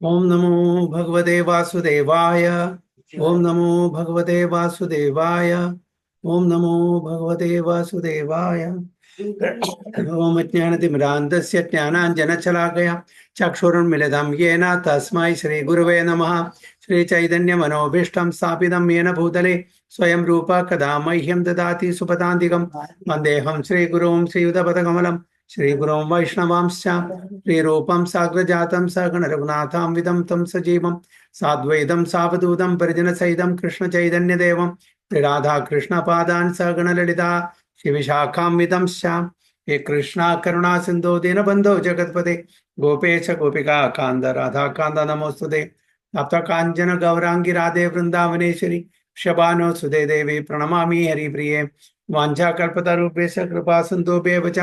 ओम नमो भगवते वासुदेवाय। ओम नमो भगवते वासुदेवाय। ओम नमो भगवते वासुदेवाय। ओम अज्ञानतिमिरान्धस्य ज्ञानाञ्जनशलाकया चक्षुरुन्मिलितं येन तस्मै श्रीगुरवे नमः। श्रीचैतन्यमनोभीष्टं स्थापितं येन भूतले स्वयं रूप कदा मह्यं ददाति सुपदान्तिकं वन्देऽहं श्रीगुरुं श्रीयुतपदकमलं श्रीगुरुं वैष्णवांश्च श्रीरूपं साग्रजातं सगण रघुनाथान्वितं तं सजीवं साद्वैतं सावधूतं परिजनसहितं कृष्णचैतन्यदेवं श्रीराधाकृष्णपादान् सगण ललिता शिविशाखान्वितं श्याम। हे कृष्णा करुणा सिंधु दीनबंधो जगतपते गोपेश गोपिका कांद राधा कांद नमोस्तुते तप्त कांचन गौरांगी राधे वृंदावनेश्वरी शबानो सुदे देवी प्रणमामि हरिप्रिये वाञ्छाकल्पतरुभ्यश्च कृपा सिन्धुभ्येव च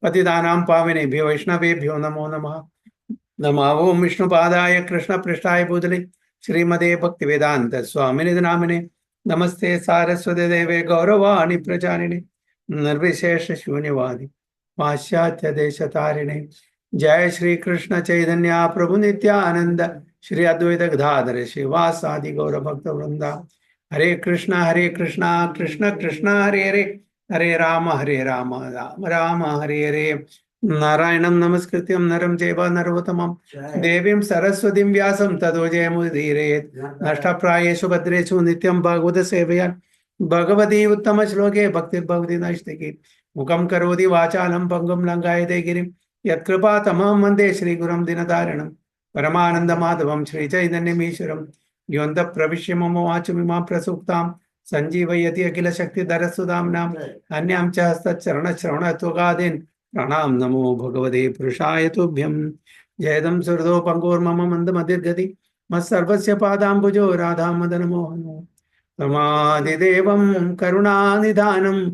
पतितानां पावनेभ्यो वैष्णवेभ्यो नमो नमः। नमो ओं विष्णुपादाय कृष्णपृष्ठाय भूतले श्रीमते भक्तिवेदान्त स्वामिनिधि नामिने नमस्ते सारस्वती देवे गौरवाणि प्रचारिणे निर्विशेष शून्यवादी पाश्चात्य देश तारिणे। जय श्री कृष्ण चैतन्य प्रभु नित्यानंद श्री अद्वैत गदाधर श्रीवासादि गौर भक्त वृंदा। हरे कृष्णा कृष्ण कृष्ण हरे हरे हरे राम राम राम हरे हरे। नारायणं नमस्कृत्यं नरं चैव नरोत्तमं देवीं सरस्वतीं व्यासं ततो जयमुदीरयेत्। नष्टप्रायेषु भद्रेषु नित्यं भागवत सेवया भगवती उत्तम श्लोके भक्तिर्भवति नैष्टिकी। मुखं करोति वाचालं पङ्गुं लङ्घयते गिरिं यत्कृपा तमहं वन्दे श्रीगुरुं दिनतारिणं परमानन्दमाधवं श्रीचैतन्यमीश्वरं योऽन्तः प्रविश्य मम वाचमिमां प्रसुप्तां सञ्जीवयति अखिलशक्तिधरस्सुधाम्नां अन्यां च हस्तचरणश्रवणत्वगादीन् प्रणाम नमो भगवते पुरुषाय तुभ्यं। जयदं सुहृदो पङ्गोर्मम मन्दमतिर्गति मत्सर्वस्य पादाम्बुजो राधा मदन मोहनो रमादिदेवं करुणानिधानं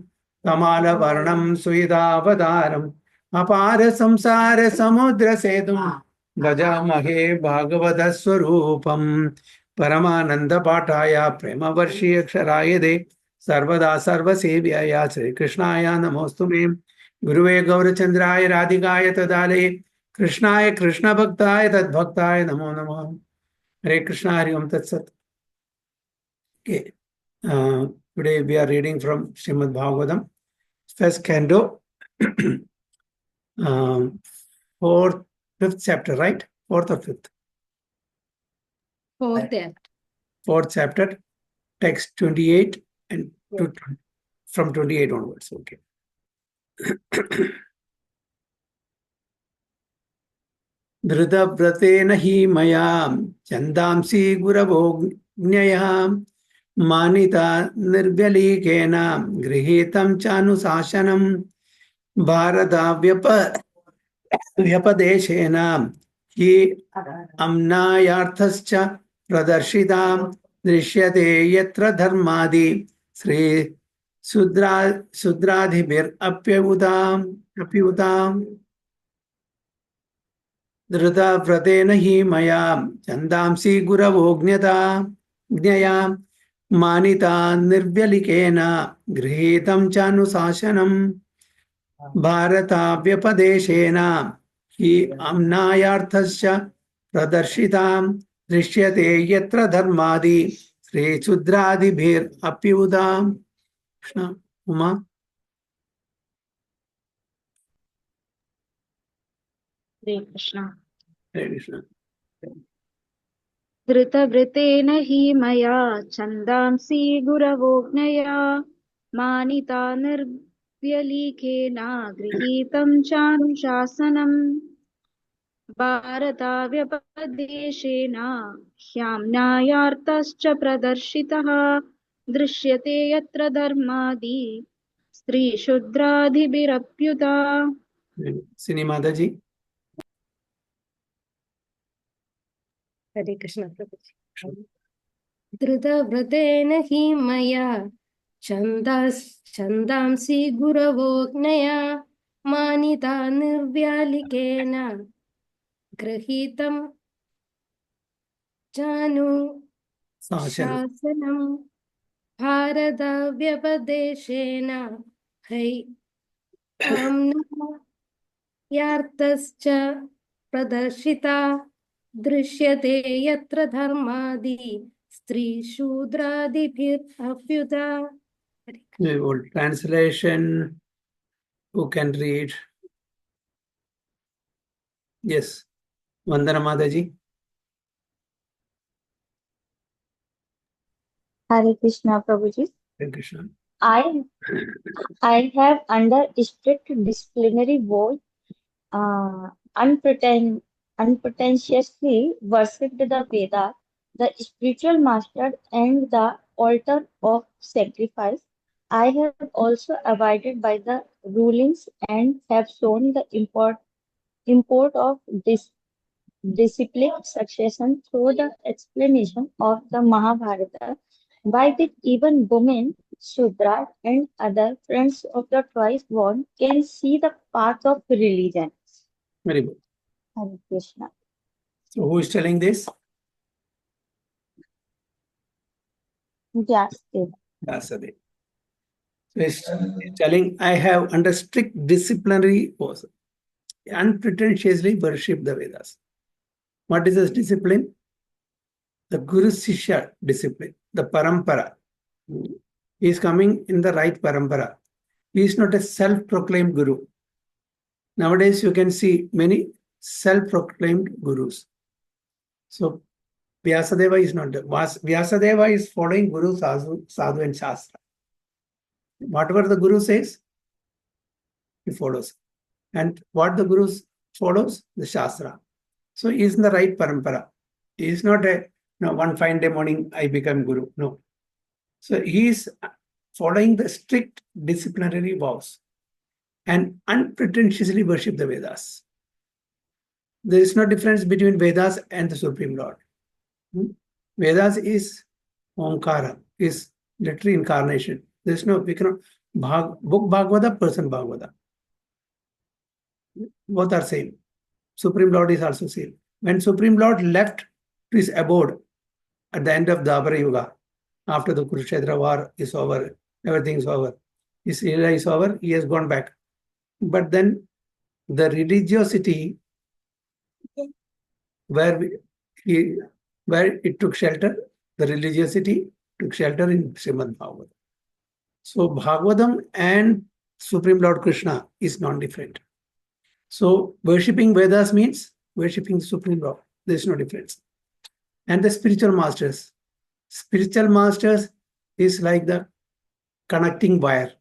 कमालवर्णं सुहृदावतारम् अपार संसार समुद्र सेतुं गजामहे भागवत स्वरूपं परमानंद पाठाय प्रेमवर्षीय क्षराय दे सर्वदा सर्वसेव्याय श्रीकृष्णाय नमोस्तुते। गुरुवे गौरचंद्राय राधिकाय तदालये कृष्णाय कृष्ण भक्ताय तद्भक्ताय नमो नमः। हरे कृष्णा हरि ओम तत्सत। Okay. Today we are reading from Srimad Bhagavatam, first canto, fourth, fifth chapter, right? Fourth or fifth? Fourth. Fourth chapter, text 28 and from 28 onwards. Okay. धृतव्रतेन हि मया छन्दांसि गुरवोऽज्ञया मानिता निर्व्यलीकेन गृहीतं चानुशासनं भारताव्यपदेशेन हि अम्नायार्थश्च प्रदर्शिता दृश्यते यत्र धर्मादि श्री शूद्रादिभिरप्युताम् धृतव्रतेन हि मया छन्दांसि गुरवोऽज्ञया मानिता निर्व्यलिकेन गृहीतं चानुशासनं भारताव्यपदेशेन हि अम्नायार्थश्च प्रदर्शितां दृश्यते यत्र धर्मादि श्रीशूद्रादिभिरप्युताम्। कृष्ण उमा। हरे कृष्ण। हरे कृष्ण। धृतव्रतेन हि मया छन्दांसि गुरवोऽज्ञया मानिता निर्व्यलीकेन गृहीतं चानुशासनं भारताव्यपदेशेन ह्याम्नायार्थश्च प्रदर्शितः दृश्यते यत्र धर्मादि स्त्रीशूद्रादिभिरप्युता। सिनी माता जी। हरे कृष्ण प्रभु। धृतव्रतेन हि मया छन्दांसि गुरवोऽज्ञया मानिता निर्व्यालिकेन गृहीतं चानुशासनं भारताव्यपदेशेन ह्याम्नायार्थश्च प्रदर्शिता दृश्यते यत्र धर्मादि स्त्रीशूद्रादिभिरप्युता. Translation, who can read? Yes, Vandana Mataji. Hare Krishna, Prabhuji. Hare Krishna. I have under strict disciplinary vow uh, unpretentiously worshipped the Veda, the spiritual master, and the altar of sacrifice. I have also abided by the rulings and have shown the import of this disciplined succession through the explanation of the Mahabharata, by which even women, Shudras, and other friends of the twice born can see the path of religion. Very good. Hare Krishna. So who is telling this? Yes, Vyasadeva. So he's telling, I have under strict disciplinary force, unpretentiously worship the Vedas. What is this discipline? The Guru Sishya discipline, the parampara. He is coming in the right parampara. He is not a self-proclaimed guru. Nowadays, you can see many self-proclaimed gurus. So, Vyasadeva is not. Vyasadeva is following Guru, Sadhu and Shastra. Whatever the Guru says, he follows. And what the Guru follows, the Shastra. So, he is in the right parampara. He is not a, one fine day morning, I become Guru. No. So, he is following the strict disciplinary vows and unpretentiously worship the Vedas. There is no difference between Vedas and the Supreme Lord. Vedas is Omkara, is literally incarnation. There is no, we cannot, book Bhagavata, person Bhagavata. Both are same. Supreme Lord is also same. When Supreme Lord left to his abode at the end of the Dwapara Yuga, after the Kurukshetra war is over, everything is over, his era is over, he has gone back. But then the religiosity where it took shelter, the religiosity took shelter in Srimad Bhagavatam. So Bhagavatam and Supreme Lord Krishna is non-different. So worshipping Vedas means worshipping Supreme Lord. There is no difference. And the spiritual masters. Spiritual masters is like the connecting wire.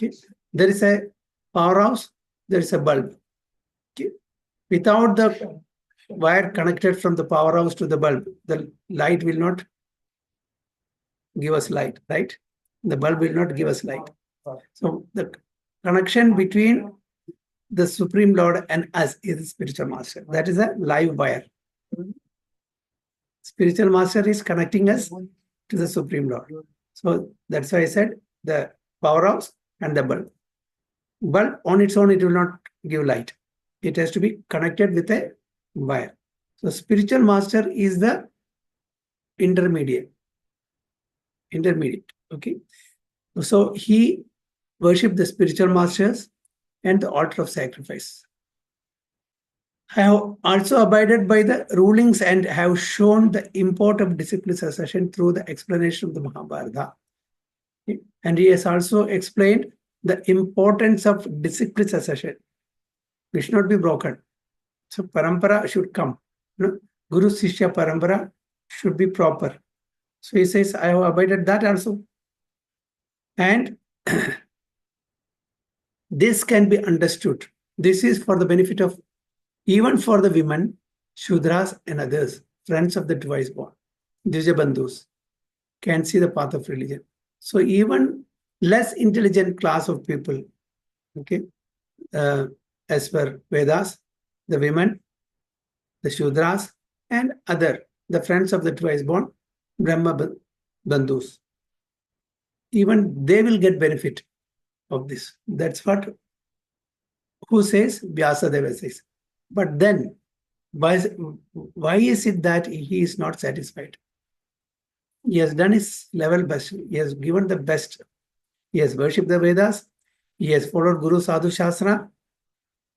Okay? There is a powerhouse, there is a bulb. Okay? Without the wire connected from the powerhouse to the bulb, the light will not give us light, right? The bulb will not give us light. So the connection between the Supreme Lord and us is the spiritual master. That is a live wire. Spiritual master is connecting us to the Supreme Lord. So that's why I said the powerhouse and the bulb. Bulb on its own, it will not give light. It has to be connected with a wire. So spiritual master is the intermediate. Okay. So he worshipped the spiritual masters and the altar of sacrifice. I have also abided by the rulings and have shown the import of discipline succession through the explanation of the Mahabharata. Okay. And he has also explained the importance of discipline succession. It should not be broken. So parampara should come. Guru Sishya parampara should be proper. So he says, I have abided that also. And this can be understood. This is for the benefit of even for the women, Shudras and others, friends of the twice born, Dijabandhus, can see the path of religion. So even less intelligent class of people, okay, as per Vedas, the women, the Shudras, and other, the friends of the twice born, Brahma Bandhus. Even they will get benefit of this. That's what, who says? Vyasadeva says. But then, why is it that he is not satisfied? He has done his level best. He has given the best. He has worshipped the Vedas. He has followed Guru Sadhu Shastra.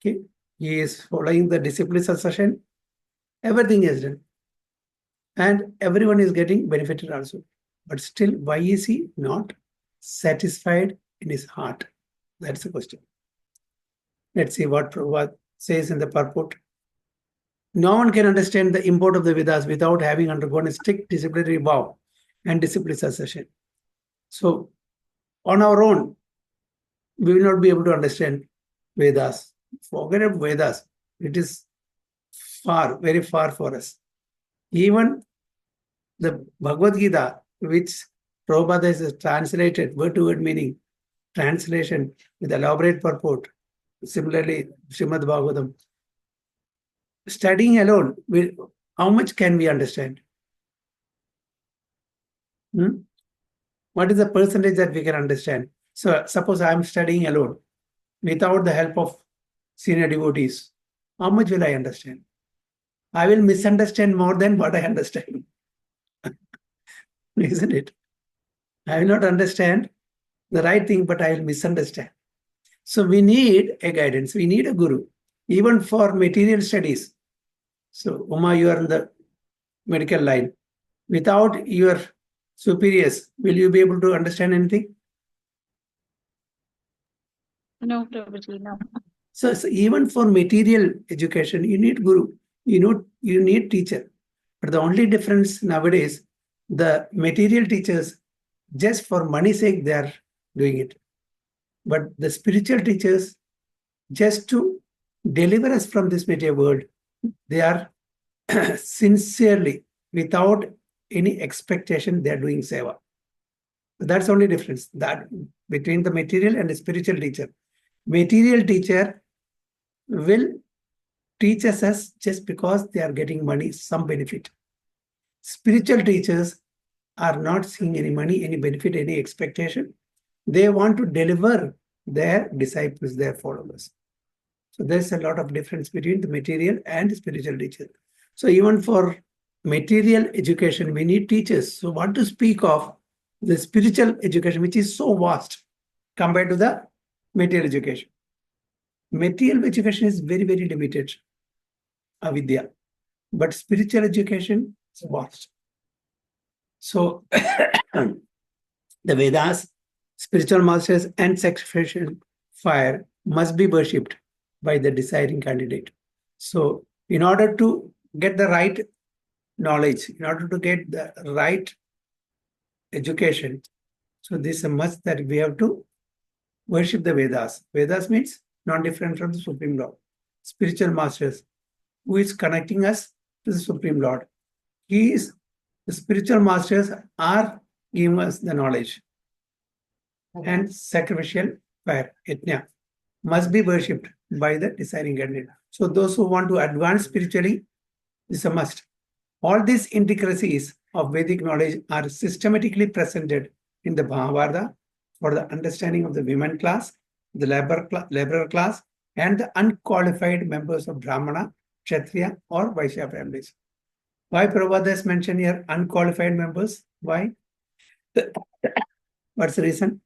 Okay. He is following the discipline succession. Everything is done. And everyone is getting benefited also. But still, why is he not satisfied in his heart? That's the question. Let's see what Prabhupada says in the purport. No one can understand the import of the Vedas without having undergone a strict disciplinary vow and disciplinary succession. So, on our own, we will not be able to understand Vedas. Forget about Vedas. It is far, very far for us. Even the Bhagavad Gita, which Prabhupada has translated word to word meaning, translation with elaborate purport. Similarly, Srimad Bhagavatam. Studying alone, how much can we understand? What is the percentage that we can understand? So, suppose I am studying alone without the help of senior devotees. How much will I understand? I will misunderstand more than what I understand. Isn't it? I will not understand the right thing, but I will misunderstand. So we need a guidance. We need a guru, even for material studies. So, Uma, you are in the medical line. Without your superiors, will you be able to understand anything? No, Prabhuji, no. So even for material education, you need guru. You need teacher. But the only difference nowadays, the material teachers, just for money's sake, they are doing it. But the spiritual teachers, just to deliver us from this material world, they are sincerely, without any expectation, they are doing seva. That's the only difference that between the material and the spiritual teacher. Material teacher will teach us just because they are getting money, some benefit. Spiritual teachers are not seeing any money, any benefit, any expectation. They want to deliver their disciples, their followers. So there's a lot of difference between the material and the spiritual teacher. So even for material education, we need teachers. So what to speak of the spiritual education, which is so vast compared to the material education. Material education is very, very limited, avidya. But spiritual education is vast. So the Vedas, spiritual masters, and sacrificial fire must be worshipped by the desiring candidate. So in order to get the right knowledge, in order to get the right education, so this is a must that we have to worship the Vedas. Vedas means not different from the Supreme Lord. Spiritual masters, who is connecting us to the Supreme Lord. The spiritual masters are giving us the knowledge. And sacrificial fire, yajna, must be worshipped by the desiring candidate. So those who want to advance spiritually, this is a must. All these intricacies of Vedic knowledge are systematically presented in the Mahabharata for the understanding of the women class, the laborer class, and the unqualified members of Brahmana, Kshatriya, or Vaishya families. Why Prabhupada has mentioned here unqualified members? Why? What's the reason?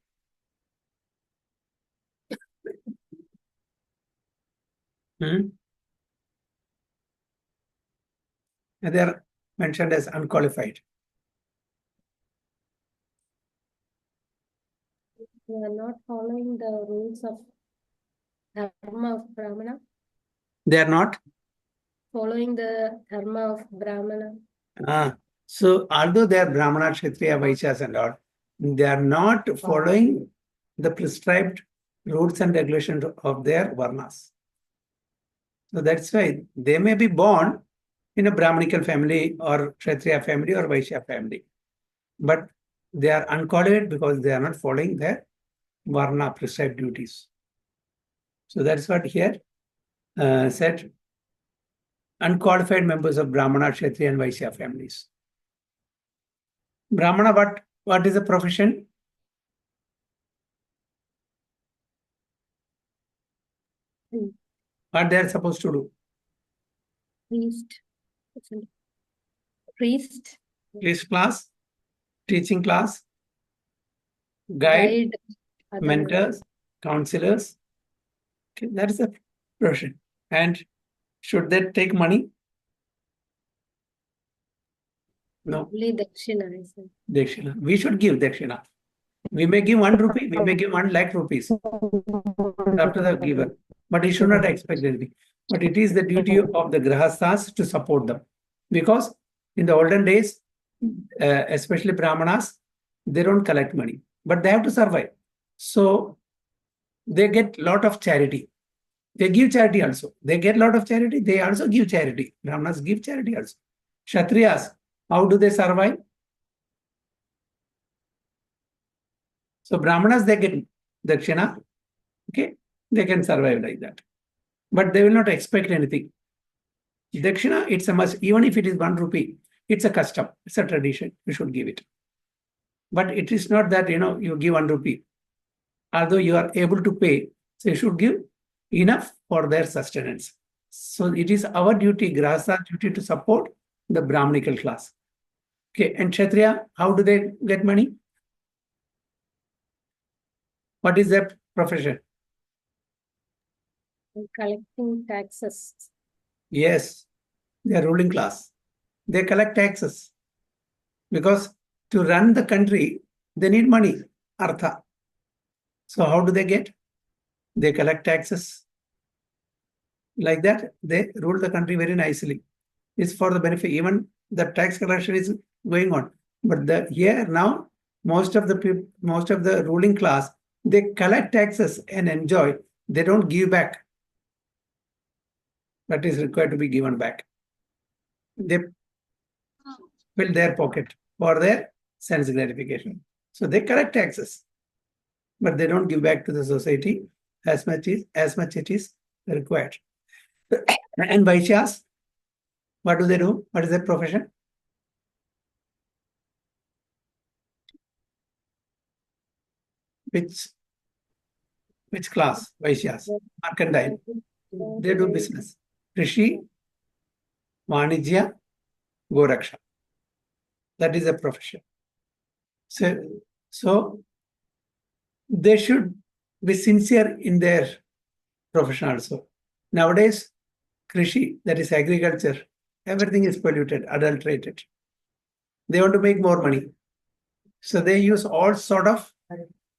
And they are mentioned as unqualified. They are not following the rules of dharma of Brahmana, They are not. following the dharma of Brahmana. So although they are Brahmana, Kshatriya, Vaishyas and all, they are not following the prescribed rules and regulations of their varnas. So that's why they may be born in a Brahmanical family or Kshatriya family or Vaishya family. But they are unqualified because they are not following their varna prescribed duties. So that's what here said. Unqualified members of Brahmana, Kshatriya and Vaishya families. Brahmana, what is the profession? What they are supposed to do? Priest. Priest. Priest class, teaching class, guide, other mentors, counselors. Okay, that is the profession. And should they take money? No, Only Dakshina, I said. Dakshina. We should give Dakshina. We may give 1 rupee, we may give 1 lakh rupees after the giver, but he should not expect anything. But it is the duty of the grahasthas to support them. Because in the olden days, especially Brahmanas, they don't collect money, but they have to survive. So they get lot of charity. They give charity also. They get lot of charity. They also give charity. Brahmanas give charity also. Kshatriyas, how do they survive? So Brahmanas, they get dakshina. Okay, they can survive like that, but they will not expect anything. Dakshina, it's a must. Even if it is 1 rupee, it's a custom. It's a tradition. You should give it. But it is not that you give 1 rupee. Although you are able to pay, so you should give enough for their sustenance. So it is our duty, Grahastha duty, to support the Brahmanical class. Okay, and Kshatriya, how do they get money? What is their profession? Collecting taxes. Yes, they are ruling class. They collect taxes because to run the country, they need money, artha. So how do they get? They collect taxes. Like that, they rule the country very nicely. It's for the benefit. Even the tax collection is going on. But here now, most of the ruling class, they collect taxes and enjoy. They don't give back. That is required to be given back. They fill their pocket for their sense gratification. So they collect taxes, but they don't give back to the society as much it is required. And Vaishyas, what do they do? What is their profession? Which class? Vaishyas, mercantile. They do business. Rishi, Vanijya, Goraksha. That is a profession. So they should be sincere in their profession also. Nowadays, Krishi, that is agriculture, everything is polluted, adulterated. They want to make more money. So they use all sort of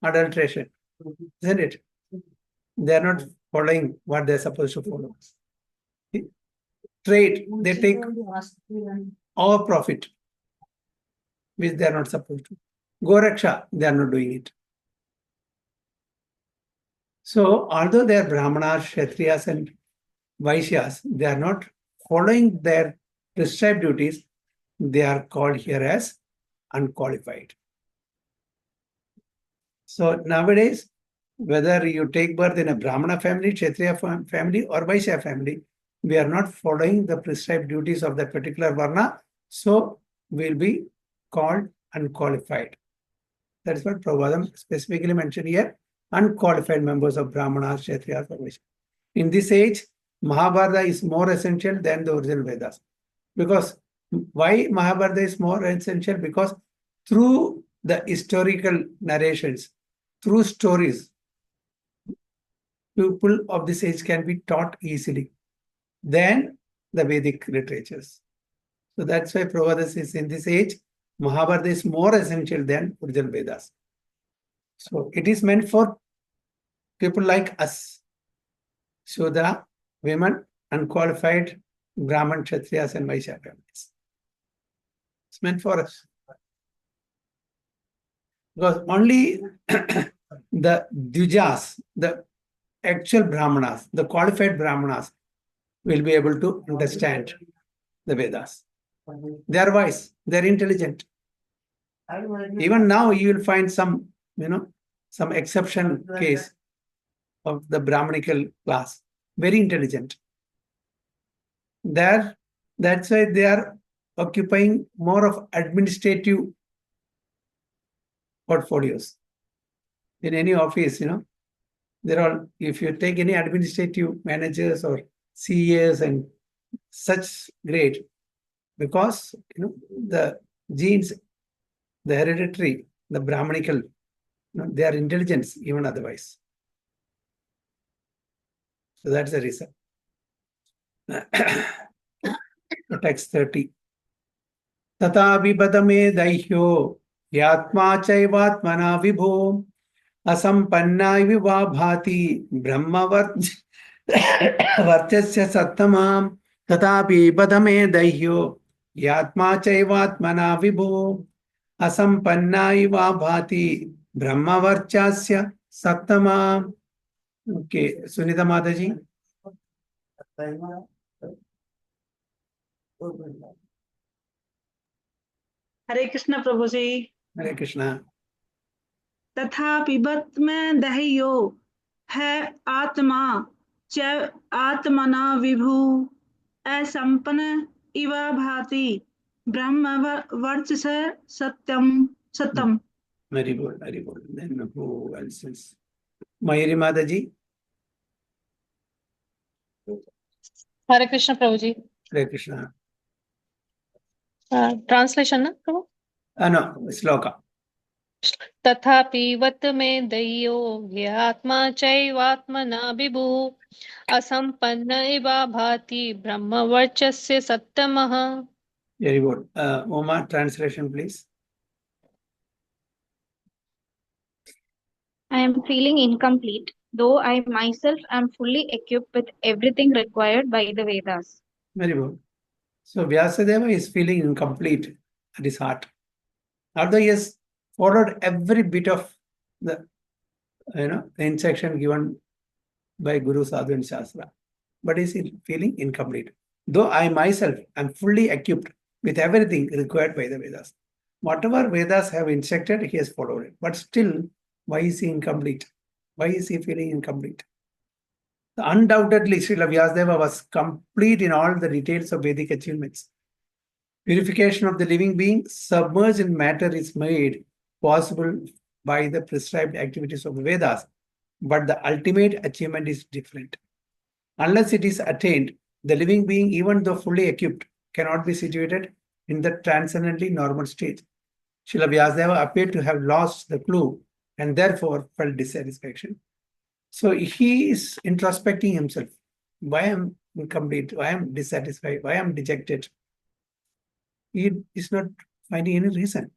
adulteration, isn't it? They are not following what they're supposed to follow. Trade, they take our profit, which they are not supposed to. Goraksha, they are not doing it. So, although they are Brahmanas, Kshatriyas, and Vaishyas, they are not following their prescribed duties. They are called here as unqualified. So, nowadays, whether you take birth in a Brahmana family, Kshatriya family, or Vaishya family, we are not following the prescribed duties of that particular Varna. So, we'll be called unqualified. That is what Prabhupada specifically mentioned here. Unqualified members of Brahmanas, Kshatriyas, or Vaishyas. In this age, Mahabharata is more essential than the original Vedas. Because why Mahabharata is more essential? Because through the historical narrations, through stories, people of this age can be taught easily than the Vedic literatures. So that's why Prabhupada says in this age, Mahabharata is more essential than original Vedas. So it is meant for people like us, Shudra, women, unqualified Brahman, Kshatriyas, and Vaishya families. It's meant for us. Because only the Dvijas, the actual Brahmanas, the qualified Brahmanas, will be able to understand the Vedas. They are wise, they are intelligent. Even now, you will find some exception case of the Brahmanical class, very intelligent. That's why they are occupying more of administrative portfolios. In any office, they're all, if you take any administrative managers or CEs and such grade, because the genes, the hereditary, the Brahmanical, they are intelligent even otherwise. So that's the reason. Text 30. Tata vibadame daihyo yatma chaivatmana vibho asampanna viva bhati brahmavat varchasya sattamam tatapi badame daihyo yatma chaivatmana vibho asampanna viva bhati brahmavarchasya sattamam. Okay, Sunita Mataji. Hare Krishna Prabhu ji. Hare Krishna. तथा पिबत में दहियो है आत्मा च आत्मना विभु असंपन्न इव भाति ब्रह्म वर्चस सत्यम। Very good, very good. Then who else is? Mayuri Mataji. Hare Krishna Prabhuji. Hare Krishna. Translation na Prabhu? No, Sloka. तथापि वत में दह्यो ह्यात्मा चैवात्मना विभुः असंपन्न इव भाति ब्रह्मवर्चस्य सत्तमः. Very good. Uma, translation, please. I am feeling incomplete, though I myself am fully equipped with everything required by the Vedas. Very good. So Vyasadeva is feeling incomplete at his heart. Although he has followed every bit of the the instruction given by Guru Sadhu and Shastra, but he is feeling incomplete. Though I myself am fully equipped with everything required by the Vedas. Whatever Vedas have instructed, he has followed it. But still, why is he incomplete? Why is he feeling incomplete? Undoubtedly, Srila Vyasadeva was complete in all the details of Vedic achievements. Purification of the living being submerged in matter is made possible by the prescribed activities of the Vedas, but the ultimate achievement is different. Unless it is attained, the living being, even though fully equipped, cannot be situated in the transcendently normal state. Srila Vyasadeva appeared to have lost the clue and therefore felt dissatisfaction. So he is introspecting himself. Why am I incomplete? Why am I dissatisfied? Why am I dejected? He is not finding any reason.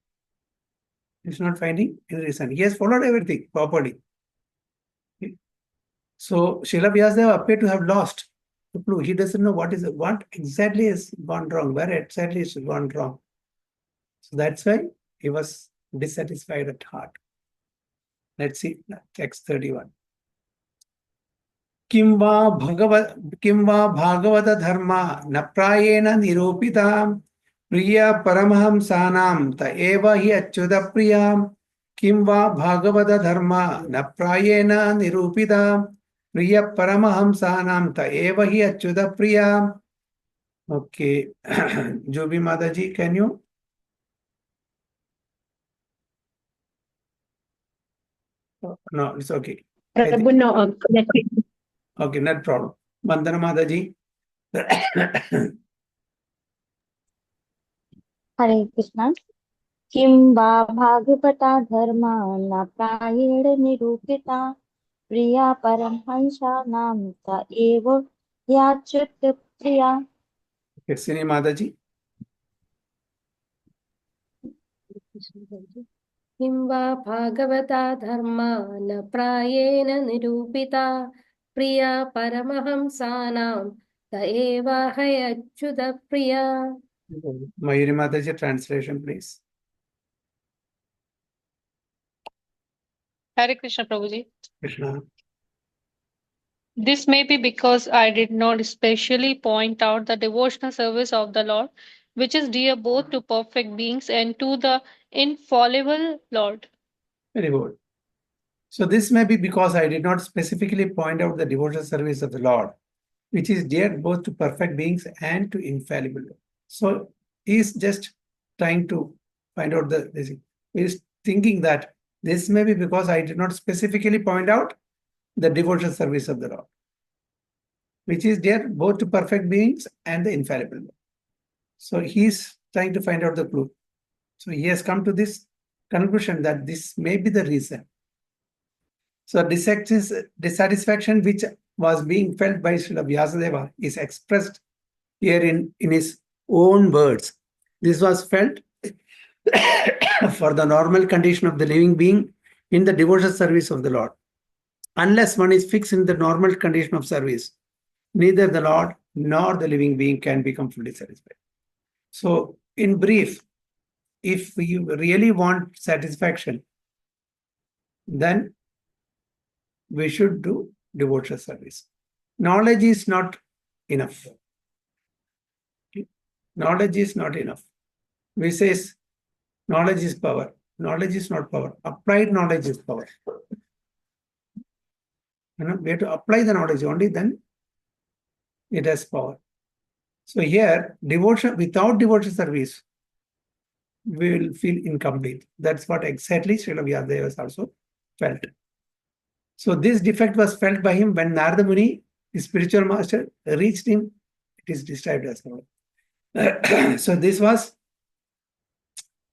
He is not finding any reason. He has followed everything properly. So Srila Vyasadeva appeared to have lost the clue. He doesn't know what exactly has gone wrong, where exactly has gone wrong. So that's why he was dissatisfied at heart. Let's see text 31. किं वा भागवत धर्मा न प्रायेण निरूपिता प्रिया परमहंसानां त एव हि अच्युत प्रिया किं वा भागवत धर्मा न प्रायेण निरूपिता प्रिया परमहंसानां त एव हि अच्युत प्रिया. Okay, Jobi Mataji, can you? No, it's okay. Prabhu, no, Okay, not problem. Vandana Mataji. Hare Krishna. किं वा भागवता धर्मा न प्रायेण निरूपिता प्रिया परमहंसानां त एव याच्युत प्रिया. Sini Mataji. किं वा भागवता धर्मा न प्रायेण निरूपिता प्रिया परमहंसानां त एव हयच्युत प्रिया. Mayuri Mataji, translation, please. Hare Krishna Prabhuji. Krishna. This may be because I did not specially point out the devotional service of the Lord, which is dear both to perfect beings and to the infallible Lord. Very good. So this may be because I did not specifically point out the devotional service of the Lord, which is dear both to perfect beings and to infallible. So he is just trying to find out this. He is thinking that this may be because I did not specifically point out the devotional service of the Lord, which is dear both to perfect beings and the infallible. So he is trying to find out the clue. So he has come to this conclusion that this may be the reason. So dissatisfaction which was being felt by Srila Vyasadeva is expressed here in his own words. This was felt for the normal condition of the living being in the devotional service of the Lord. Unless one is fixed in the normal condition of service, neither the Lord nor the living being can become fully satisfied. So, in brief, if you really want satisfaction, then we should do devotional service. Knowledge is not enough. Knowledge is not enough. We say knowledge is power. Knowledge is not power. Applied knowledge is power. We have to apply the knowledge only, then it has power. So here, devotion without devotional service, we will feel incomplete. That's what exactly Srila Vyasadeva has also felt. So this defect was felt by him when Narada Muni, his spiritual master, reached him. It is described as well. So this was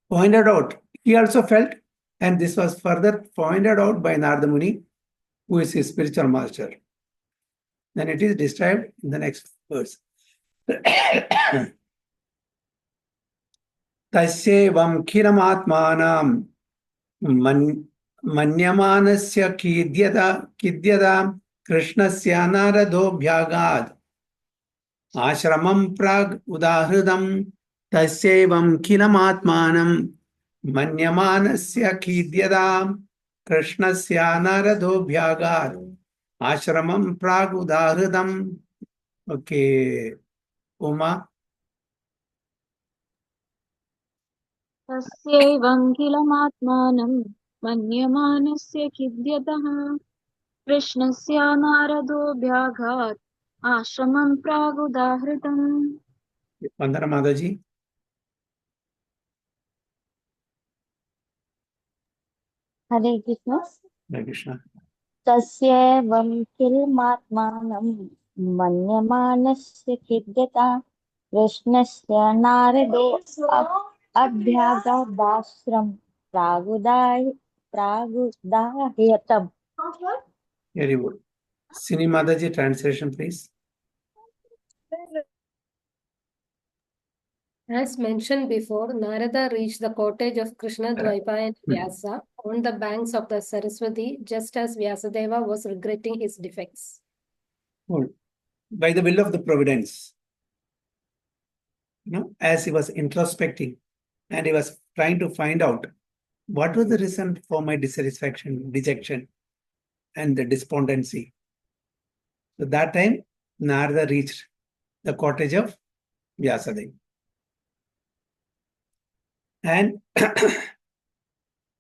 pointed out. He also felt, and this was further pointed out by Narada Muni, who is his spiritual master. Then it is described in the next verse. Tasyevam khiramatmanam manyamanasya kidyada krishnasya narado bhyagad ashramam prag udahridam tasyevam khiramatmanam manyamanasya kidyada krishnasya narado bhyagad ashramam prag udahridam. Okay, Uma. तस्यैवं किलमात्मानं मन्यमानस्य किद्यतः कृष्णस्य नारदोऽभ्याघात् आश्रमं प्रागुदाहृतम्. Vandana Mataji. Hare Krishna. Hare Krishna. तस्यैवं किल्मात्मानं मन्यमानस्य किद्यता कृष्णस्य नारदो अभ्यागदाश्रम प्रागुदाह्यतम्. Very good. Sini Mataji, translation, please. As mentioned before, Narada reached the cottage of Krishna, Dvaipa and Vyasa on the banks of the Saraswati, just as Vyasadeva was regretting his defects. Good. By the will of the providence, as he was introspecting and he was trying to find out what was the reason for my dissatisfaction, dejection, and the despondency. So that time, Narada reached the cottage of Vyasadeva. And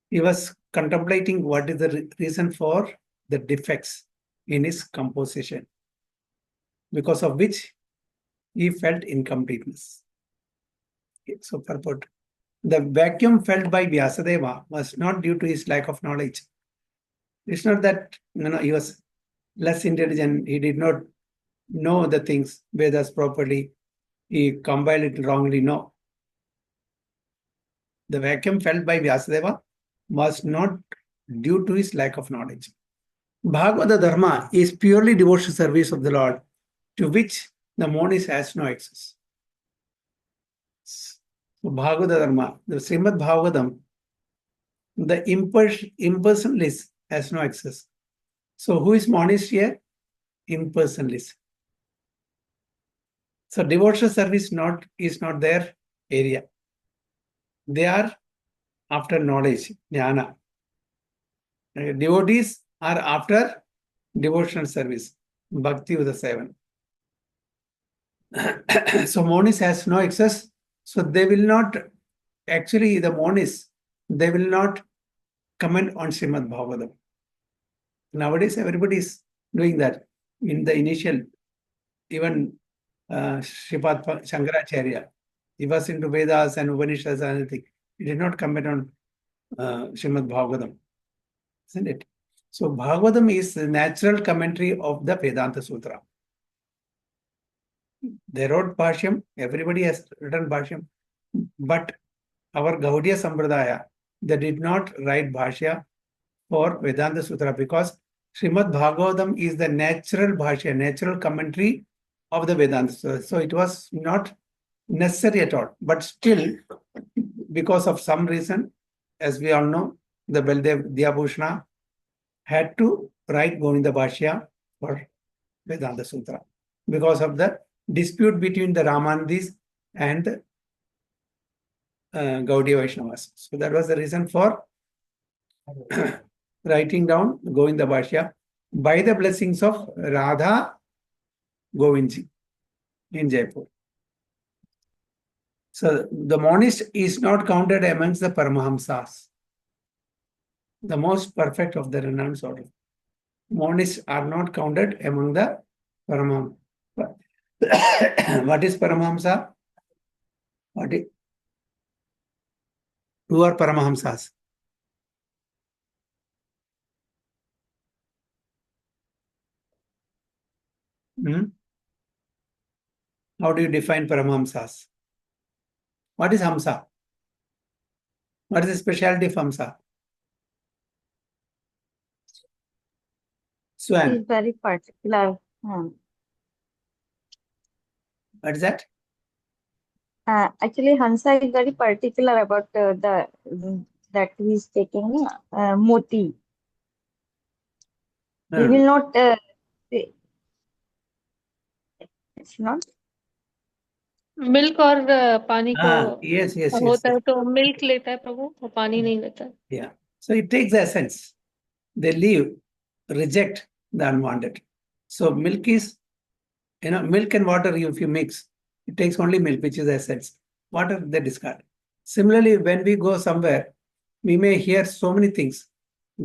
he was contemplating what is the reason for the defects in his composition, because of which he felt incompleteness. So purport. The vacuum felt by Vyasadeva was not due to his lack of knowledge. It's not that he was less intelligent, he did not know the things, Vedas properly, he compiled it wrongly. No. The vacuum felt by Vyasadeva was not due to his lack of knowledge. Bhagavata Dharma is purely devotional service of the Lord, to which the monist has no access. So Bhagavata Dharma, the Srimad Bhagavatam, the impersonalist has no access. So who is monist here? Impersonalist. So devotional service is not their area. They are after knowledge, jnana. Devotees are after devotional service, bhakti with the seven. So monist has no access, so they will not, actually the monist, they will not comment on Srimad Bhagavatam. Nowadays everybody is doing that. In the initial, even Sripad Shankaracharya, he was into Vedas and Upanishads and anything. He did not comment on Srimad Bhagavatam, isn't it? So Bhagavatam is the natural commentary of the Vedanta Sutra. They wrote Bhashyam, everybody has written Bhashyam, but our Gaudiya Sampradaya, they did not write Bhashya for Vedanta Sutra, because Srimad Bhagavatam is the natural Bhashya, natural commentary of the Vedanta Sutra. So it was not necessary at all. But still, because of some reason, as we all know, the Baldev Dhyabhushana had to write Govinda Bhashya for Vedanta Sutra because of the dispute between the Ramanandis and Gaudiya Vaishnavas. So that was the reason for writing down Govinda Bhashya by the blessings of Radha Govindji in Jaipur. So the monist is not counted amongst the Paramahamsas, the most perfect of the renounced order. Monists are not counted among the Paramahamsa. What is Paramahamsa? Who are Paramahamsas? How do you define Paramahamsas? What is Hamsa? What is the specialty of Hamsa? Swan. Is very particular. What is that? Actually, Hansa is very particular about that he's taking moti. He will not. It's not. Milk और पानी को yes. होता है तो milk लेता है प्रभु और पानी नहीं लेता. Yeah. So it takes the essence. They leave, reject the unwanted. So milk is, milk and water, if you mix, it takes only milk, which is the essence. Water, they discard. Similarly, when we go somewhere, we may hear so many things,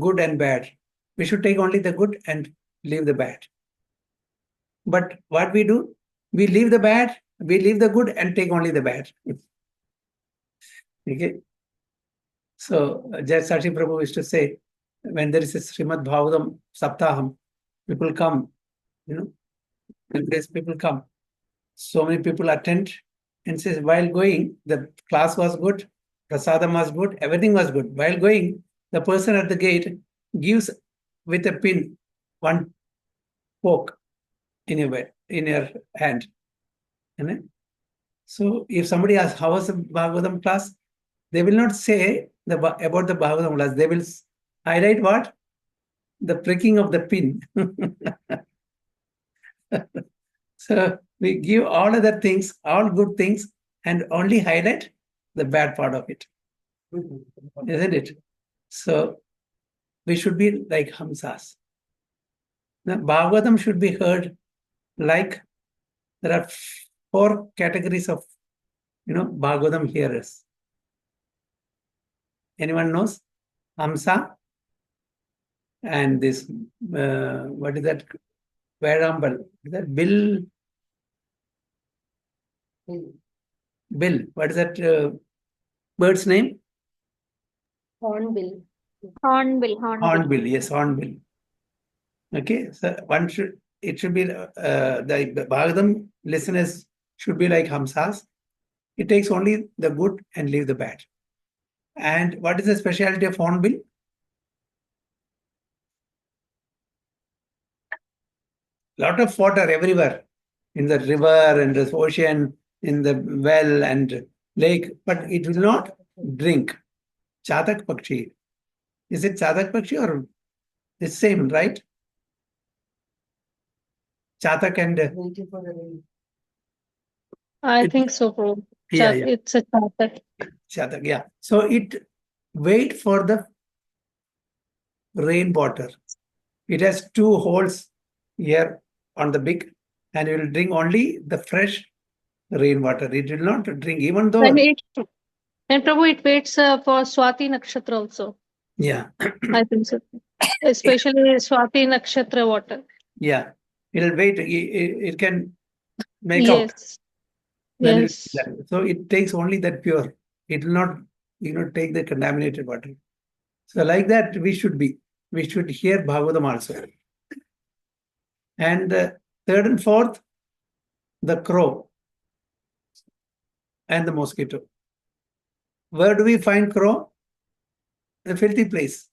good and bad. We should take only the good and leave the bad. But what we do, we leave the bad, we leave the good and take only the bad. Okay. So Jai Sashi Prabhu used to say, when there is a Srimad Bhagavatam Saptaham, people come, people come. So many people attend and says, while going, the class was good, prasadam was good, everything was good. While going, the person at the gate gives with a pin one poke in your hand. So if somebody asks, how was the Bhagavatam class? They will not say about the Bhagavatam class. They will highlight what? The pricking of the pin. So we give all other things, all good things, and only highlight the bad part of it. Isn't it? So we should be like Hamsas. Now, Bhagavatam should be heard like there are 4 categories of Bhagavatam hearers. Anyone knows? Hamsa and this, what is that? Vedambal. Is that Bill? Bill. What is that bird's name? Hornbill. Hornbill. Yes, hornbill. Okay, so it should be, the Bhagavatam listeners should be like Hamsas. It takes only the good and leave the bad. And what is the specialty of hornbill? Lot of water everywhere, in the river and the ocean, in the well and lake, but it will not drink. Chatak Pakshi. Is it Chatak Pakshi or it's same, right? Chatak and I think so, bro. Yeah. It's a chatak. Chatak, yeah. So it wait for the rainwater. It has 2 holes here on the beak, and it will drink only the fresh rainwater. It will not drink, even though. And Prabhu, it waits for Swati Nakshatra also. Yeah. I think so. Especially Swati Nakshatra water. Yeah. It'll wait. It can make out. Yes. So it takes only that pure. It will not, take the contaminated water. So like that, we should be. We should hear Bhagavatam also. And 3rd and 4th, the crow and the mosquito. Where do we find crow? A filthy place.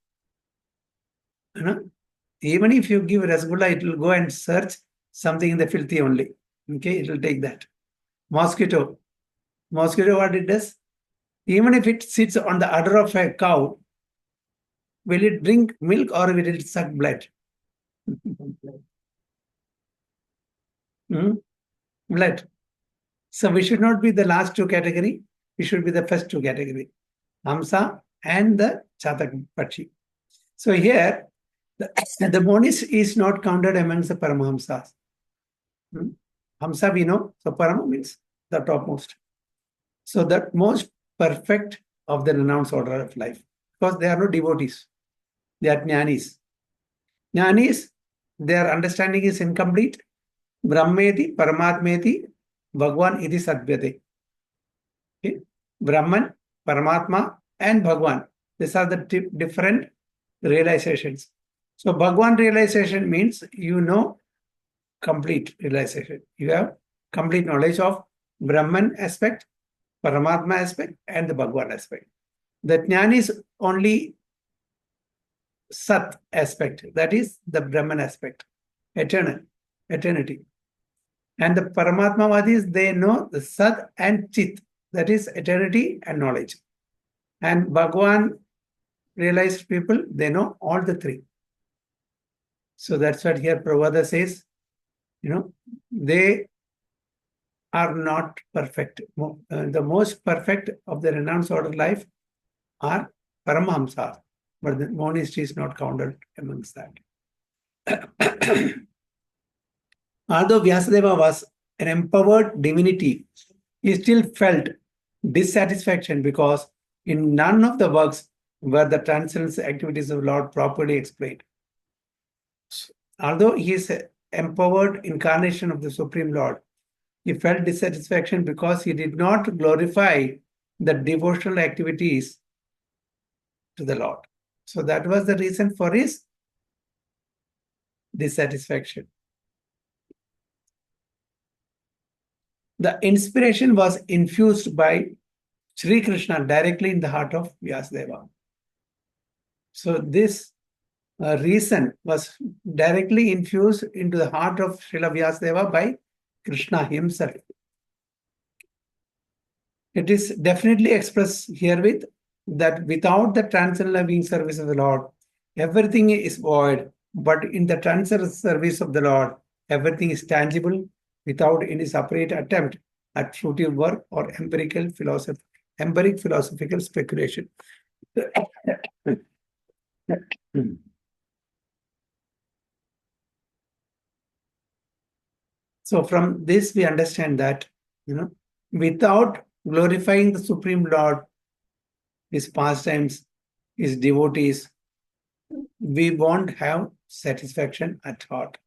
Even if you give rasgulla, it will go and search something in the filthy only. Okay, it will take that. Mosquito. Mosquito, what it does? Even if it sits on the udder of a cow, will it drink milk or will it suck blood? Blood. So we should not be the last two category. We should be the first two category. Hamsa and the Chatak Pachi. So here, the Monis is not counted amongst the Paramahamsas. Hamsa we know, so Parama means the topmost. So that most perfect of the renounced order of life, because they are not devotees, they are jnanis. Jnanis, their understanding is incomplete. Brahmeti, Paramatmeti, Bhagwan iti Sadhyate. Okay? Brahman, Paramatma, and Bhagwan. These are the different realizations. So Bhagwan realization means you know complete realization. You have complete knowledge of Brahman aspect, Paramatma aspect, and the Bhagwan aspect. The Jnani is only Sat aspect, that is the Brahman aspect, eternity. And the Paramatmavadis, they know the Sat and Chit, that is eternity and knowledge. And Bhagwan realized people, they know all the three. So that's what here Prabhupada says, they are not perfect. The most perfect of the renounced order life are Paramahamsas, but the monist is not counted amongst that. Although Vyasadeva was an empowered divinity, he still felt dissatisfaction because in none of the works were the transcendental activities of the Lord properly explained. Although he is an empowered incarnation of the Supreme Lord, he felt dissatisfaction because he did not glorify the devotional activities to the Lord. So that was the reason for his dissatisfaction. The inspiration was infused by Sri Krishna directly in the heart of Vyasadeva. So this reason was directly infused into the heart of Srila Vyasadeva by Krishna himself. It is definitely expressed herewith that without the transcendental loving service of the Lord, everything is void. But in the transcendental service of the Lord, everything is tangible without any separate attempt at fruitive work or empiric philosophical speculation. So from this we understand that, without glorifying the Supreme Lord, his pastimes, his devotees, we won't have satisfaction at heart.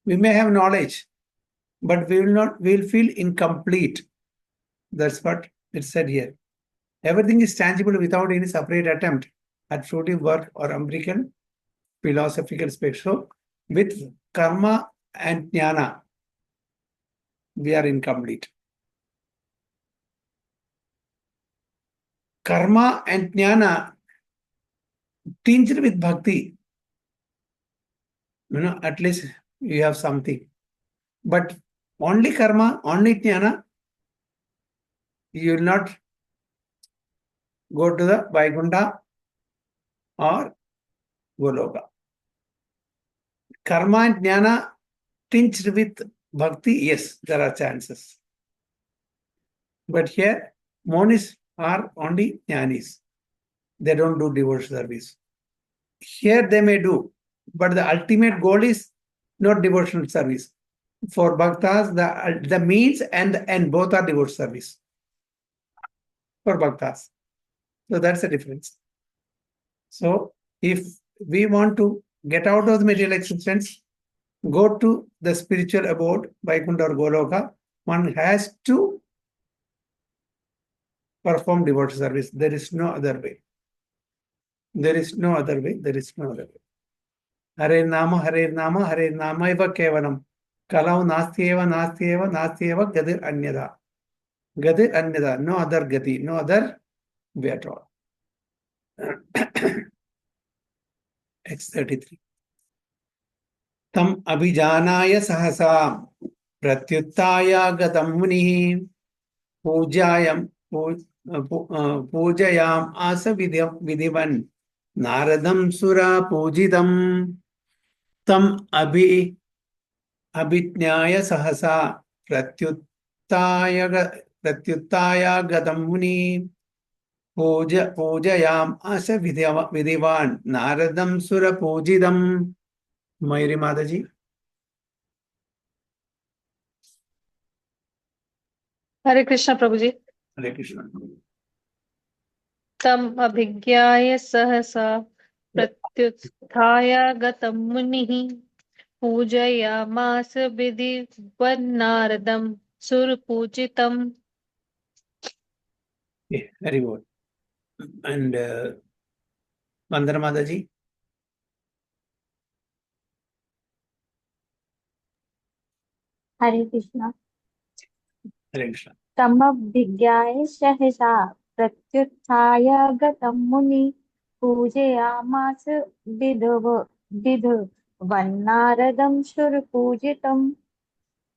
We may have knowledge, but we will feel incomplete. That's what it said here. Everything is tangible without any separate attempt at fruitive work or empirical philosophical spectrum. With karma and jnana, we are incomplete. Karma and jnana tinged with bhakti, at least you have something. But only karma, only jnana, you will not go to the Vaikuntha or Goloka. Karma and jnana tinged with bhakti, yes, there are chances. But here, monis are only jnanis. They don't do devotional service. Here they may do, but the ultimate goal is not devotional service. For bhaktas, the means and the end both are devotional service. For bhaktas. So that's the difference. So if we want to get out of the material existence, go to the spiritual abode, Vaikuntha or Goloka, one has to perform devotional service. There is no other way. There is no other way. There is no other way. Hare Nama eva kevalam. Kalau nastyeva, gadir anyada. Gadir anyada, no other gati, no other way at all. X33. Tam abhijanaya sahasa pratyuttaya gatam munihi पूजायां पूजयाम आस विधिवन नारदं सुरा पूजितं तम अभिज्ञाय सहसा प्रत्युत्थाय गतं मुनि पूजयाम आस विधिवान नारदं सुर पूजितं. मयूरी माता जी. हरे कृष्णा प्रभु जी. हरे कृष्ण. तम अभिज्ञाय सहसा प्रत्युत्थाय गतं मुनिः पूजयामास विधिवन्नारदं सुरपूजितम्. Very good. And Vandana Mata ji. Hare Krishna. Hare Krishna. तमभिज्ञाय सहसा प्रत्युत्थाय गतं मुनि पूजयामास विधवन्नारदं सुरपूजितम्.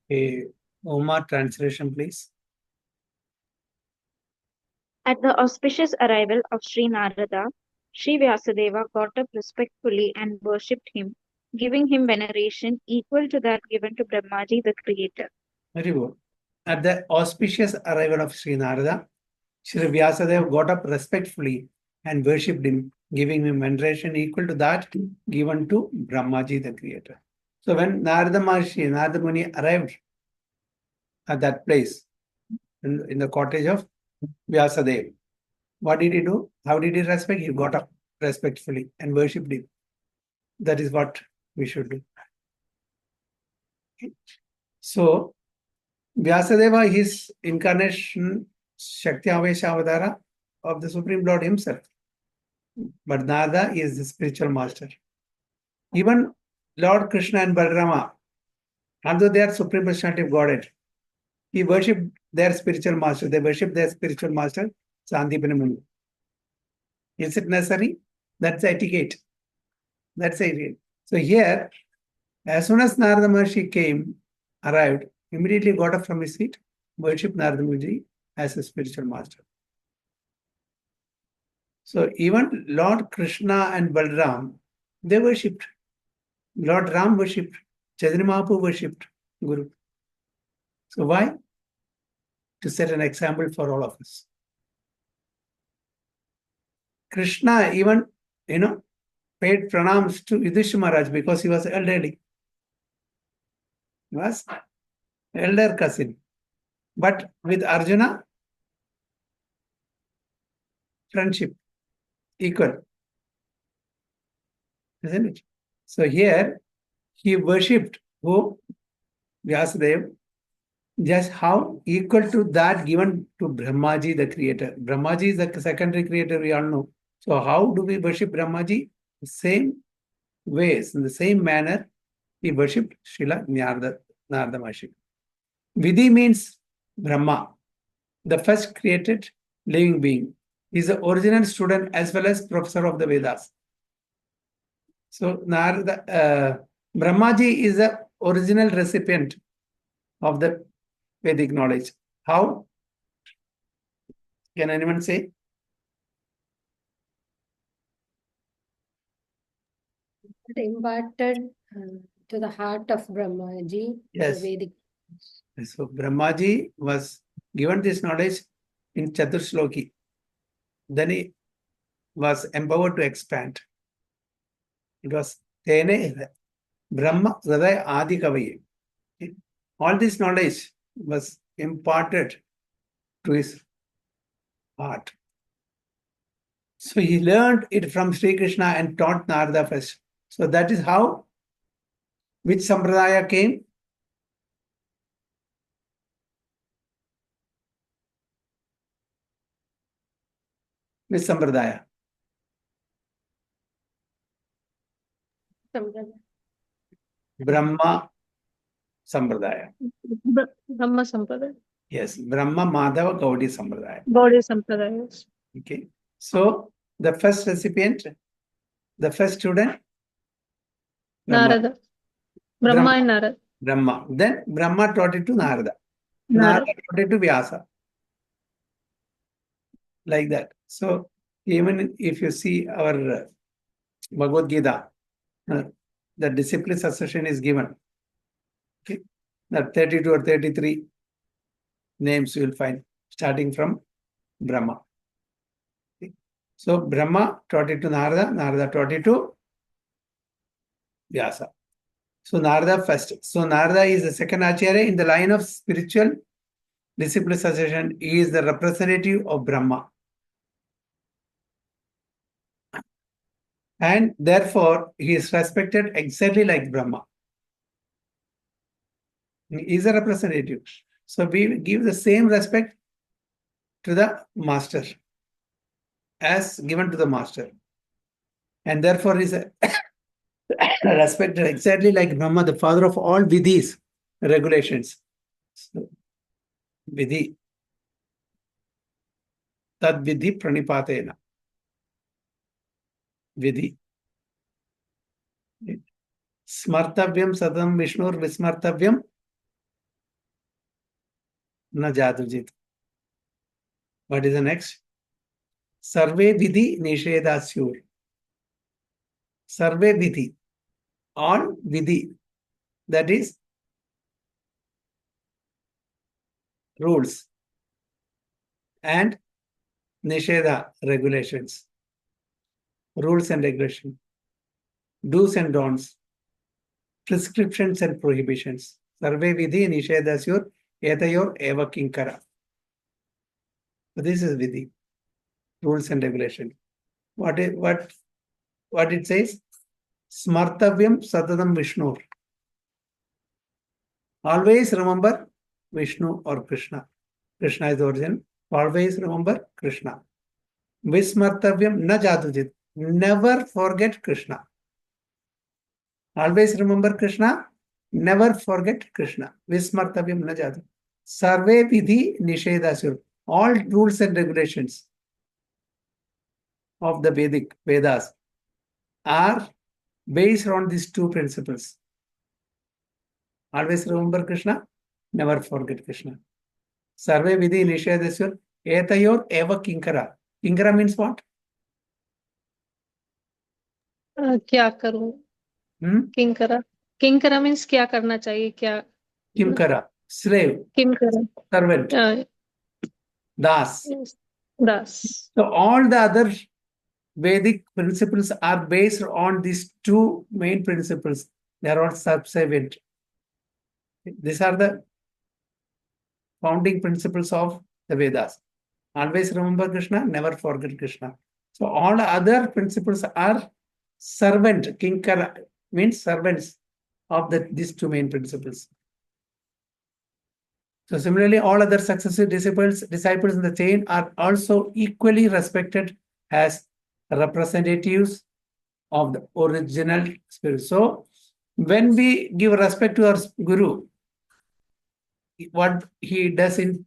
Okay. Oma, translation please. At the auspicious arrival of Sri Narada, Sri Vyasadeva got up respectfully and worshipped him, giving him veneration equal to that given to Brahmaji, the creator. Very good. At the auspicious arrival of Sri Narada, Sri Vyasadeva got up respectfully and worshipped him, giving him veneration equal to that given to Brahmaji, the creator. So when Narada Muni arrived at that place in the cottage of Vyasadeva, what did he do? How did he respect? He got up respectfully and worshipped him. That is what we should do. Okay. So, Vyasadeva, his incarnation, Shakti Avesha Avadara of the Supreme Lord himself. But Narada is the spiritual master. Even Lord Krishna and Balarama, although they are Supreme Personality of Godhead, he worshipped their spiritual master. They worship their spiritual master, Sandipana Muni. Is it necessary? That's the etiquette. That's the etiquette. So here, as soon as Narada Maharshi arrived, immediately got up from his seat, worshipped Narada Muni as a spiritual master. So even Lord Krishna and Balram, they worshipped. Lord Ram worshipped. Chaitanya Mahaprabhu worshipped Guru. So why? To set an example for all of us. Krishna even, paid pranams to Yudhishthira Maharaj because he was elderly. He was elder cousin. But with Arjuna, friendship, equal. Isn't it? So here, he worshipped who? Vyasadeva, just how equal to that given to Brahmaji, the creator. Brahmaji is the secondary creator, we all know. So how do we worship Brahmaji? The same ways, in the same manner, he worshipped Srila Narada Maharshi. Vidhi means Brahma, the first created living being. He is the original student as well as professor of the Vedas. So Brahmaji is the original recipient of the Vedic knowledge. How? Can anyone say? It imparted to the heart of Brahmaji, Yes. the Vedic. So Brahmaji was given this knowledge in Chaturshloki. Then he was empowered to expand. It was Tene Brahma Hridaya Adi Kavaye. All this knowledge was imparted to his heart. So he learned it from Sri Krishna and taught Narada first. So that is how, which Sampradaya came? Which Sampradaya? Brahma Sampradaya. Brahma Sampradaya. Yes, Brahma Madhava Gaudiya Sampradaya. Gaudiya Sampradaya. Okay. So the first recipient, the first student, Narada. Brahma and Narada. Brahma. Then Brahma taught it to Narada. Narada taught it to Vyasa. like that. So even if you see our Bhagavad Gita, the discipline succession is given. Okay, the 32 or 33 names you will find starting from Brahma. Okay. So Brahma taught it to Narada, Narada taught it to Vyasa. So Narada first. So Narada is the second Acharya in the line of spiritual discipline succession. He is the representative of Brahma. And therefore, he is respected exactly like Brahma. He is a representative. So we give the same respect to the master as given to the master. And therefore, is respected exactly like Brahma, the father of all vidhis, regulations. So, vidhi. Tad vidhi pranipatena. Vidhi. Smartavyam sadam Vishnur vismartavyam na jadujit. What is the next? Sarve vidhi nishedhasyur. Sarve vidhi. All vidhi. That is rules and nishedha regulations. Rules and regulations. Do's and don'ts. Prescriptions and prohibitions. Sarve vidhi nishedhasyur etayor eva kinkara. So this is vidhi. Rules and regulations. What it says? Smartavyam Satadam Vishnu. Always remember Vishnu or Krishna. Krishna is the origin. Always remember Krishna. Vismartavyam na jadujit. Never forget Krishna. Always remember Krishna. Never forget Krishna. Vismartavyam na jadujit. Sarve vidhi nishedasur. All rules and regulations of the Vedas are based on these two principles. Always remember Krishna, never forget Krishna. Sarve vidhi nishedasur etayor eva kinkara. Kinkara means what? क्या करूं? किंकरा. किंकरा means क्या करना चाहिए? क्या? Kinkara, slave, किंकरा. servant, das. Das. So all the other Vedic principles are based on these two main principles. They are all subservient. These are the founding principles of the Vedas. Always remember Krishna, never forget Krishna. So all other principles are servant. Kinkara means servants of these two main principles. So similarly, all other successive disciples in the chain are also equally respected as representatives of the original spirit. So when we give respect to our Guru, what he does in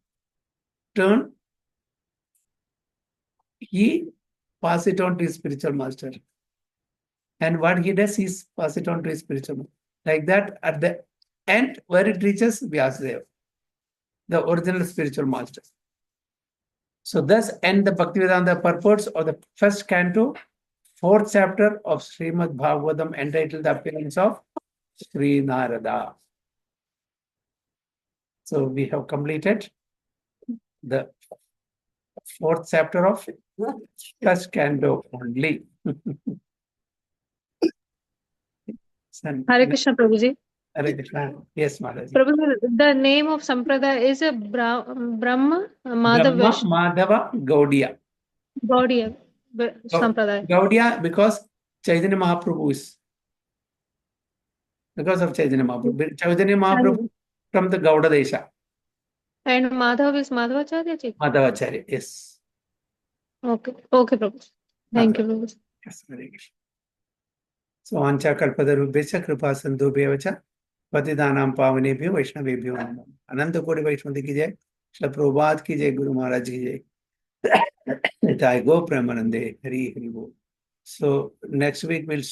turn, he pass it on to his spiritual master. And what he does is pass it on to his spiritual master. Like that, at the end, where it reaches Vyasadeva, the original spiritual master. So thus end the Bhaktivedanta purports of the first canto, 4th chapter of Srimad Bhagavatam, entitled The Appearance of Sri Narada. So we have completed the 4th chapter of first canto only. Hare Krishna, Prabhuji. Hare Krishna. Yes, Mataji. Prabhuji, the name of Sampradaya is a Brahma Brahma Madhava Gaudiya. Gaudiya Sampradaya. Gaudiya because Chaitanya Mahaprabhu is. Because of Chaitanya Mahaprabhu. Chaitanya Mahaprabhu from the Gauda Desha. And Madhav is Madhavacharya ji? Madhavacharya, yes. Okay, Prabhuji. Thank you, Prabhuji. Yes, very good. So, Ancha Kalpadarubhesha Kripa Sandhubhyevacha Patidanam Pavanebhyo Vaishnavebhyo Namah. Ananta Kodi Vaishnavi ki jai. Shri Prabhupada ki jai. Guru Maharaj ki jai. Nitai Go Premanande. Hari Hari Bo. So, next week we'll